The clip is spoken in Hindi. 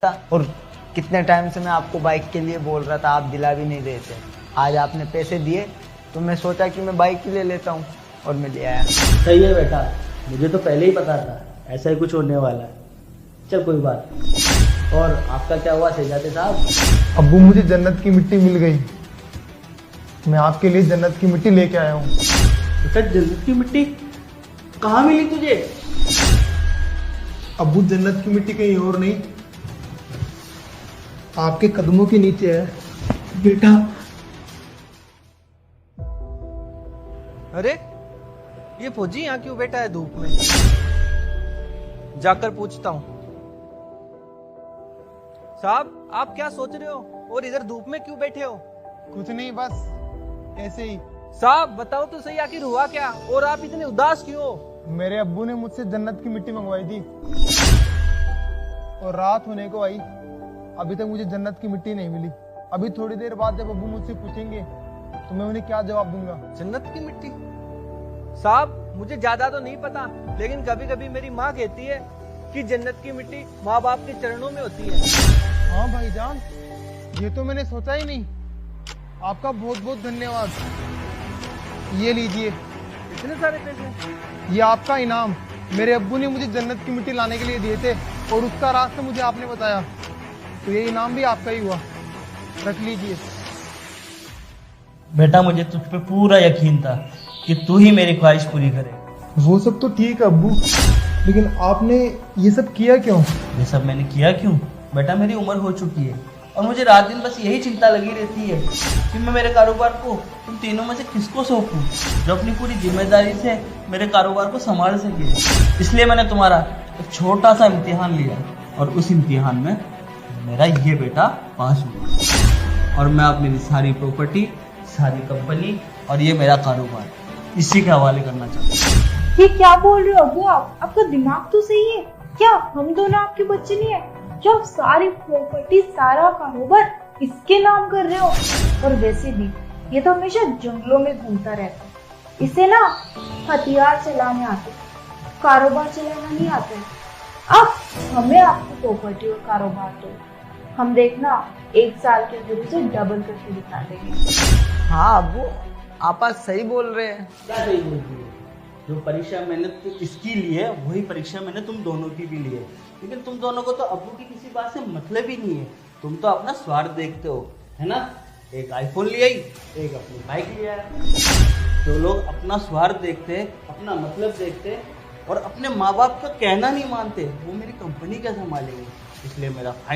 और कितने टाइम से मैं आपको बाइक के लिए बोल रहा था, आप दिला भी नहीं रहे थे। आज आपने पैसे दिए तो मैं सोचा कि मैं बाइक ही ले लेता हूँ और मैं ले आया। सही है बेटा, मुझे तो पहले ही पता था ऐसा ही कुछ होने वाला है। चल कोई बात नहीं। और आपका क्या हुआ शहजादे साहब? अब्बू, मुझे जन्नत की मिट्टी मिल गई। मैं आपके लिए जन्नत की मिट्टी लेके आया हूँ। बेटा जन्नत की मिट्टी कहाँ मिली तुझे? अब्बू, जन्नत की मिट्टी कहीं और नहीं, आपके कदमों के नीचे है। बेटा अरे ये फौजी यहाँ क्यों बैठा है धूप में? जाकर पूछता हूँ। साहब, आप क्या सोच रहे हो और इधर धूप में क्यों बैठे हो? कुछ नहीं, बस ऐसे ही। साहब बताओ तो सही, आखिर हुआ क्या और आप इतने उदास क्यों हो? मेरे अब्बू ने मुझसे जन्नत की मिट्टी मंगवाई थी और रात होने को आई, अभी तक मुझे जन्नत की मिट्टी नहीं मिली। अभी थोड़ी देर बाद जब अब्बू मुझसे पूछेंगे तो मैं उन्हें क्या जवाब दूंगा? जन्नत की मिट्टी? साहब मुझे ज्यादा तो नहीं पता, लेकिन कभी कभी मेरी माँ कहती है कि जन्नत की मिट्टी माँ बाप के चरणों में होती है। हाँ भाईजान, ये तो मैंने सोचा ही नहीं। आपका बहुत बहुत धन्यवाद। ये लीजिए, इतने सारे पैसे? ये आपका इनाम। मेरे अब्बू ने मुझे जन्नत की मिट्टी लाने के लिए दिए थे और उसका रास्ता मुझे आपने बताया, तो ये इनाम भी आपका ही हुआ। रख लीजिए। बेटा मुझे तुझ पे पूरा यकीन था कि तू ही मेरी ख्वाहिश पूरी करे। वो सब तो ठीक है अब्बू, लेकिन आपने ये सब किया क्यों? ये सब मैंने किया क्यों? बेटा मेरी उम्र हो चुकी है और मुझे रात दिन बस यही चिंता लगी रहती है कि मैं मेरे कारोबार को तुम तीनों में से किसको सौंपूं जो अपनी पूरी जिम्मेदारी से मेरे कारोबार को संभाल सके। इसलिए मैंने तुम्हारा एक छोटा सा इम्तिहान लिया और उस इम्तिहान में मेरा ये बेटा पास हुआ और मैं अपनी सारी प्रॉपर्टी, सारी कंपनी और ये मेरा कारोबार इसी के हवाले करना चाहता हूँ। ये क्या बोल रहे हो अब्बू आप? आपका दिमाग तो सही है क्या? हम दोनों आपके बच्चे नहीं है जो आप सारी प्रॉपर्टी, सारा कारोबार इसके नाम कर रहे हो? और वैसे भी ये तो हमेशा जंगलों में घूमता रहता है। इसे ना हथियार चलाने आते, कारोबार चलाना नहीं आता है। अब हमें आपकी प्रॉपर्टी और कारोबार दो, हम देखना 1 साल के अंदर उसे डबल करके दिखा देंगे। हाँ अब्बू, आप आज सही बोल रहे हैं। क्या सही बोल रही है? जो परीक्षा मैंने इसकी ली है वही परीक्षा मैंने तुम दोनों की भी ली है, लेकिन तुम दोनों को तो अब्बू की किसी बात से मतलब ही नहीं है। तुम तो अपना स्वार्थ देखते हो, है ना? एक आईफोन लिया ही, एक अपनी बाइक लिया है। जो लोग अपना स्वार्थ देखते, अपना मतलब देखते और अपने माँ बाप का कहना नहीं मानते, वो मेरी कंपनी क्या संभालेंगे? इसलिए मेरा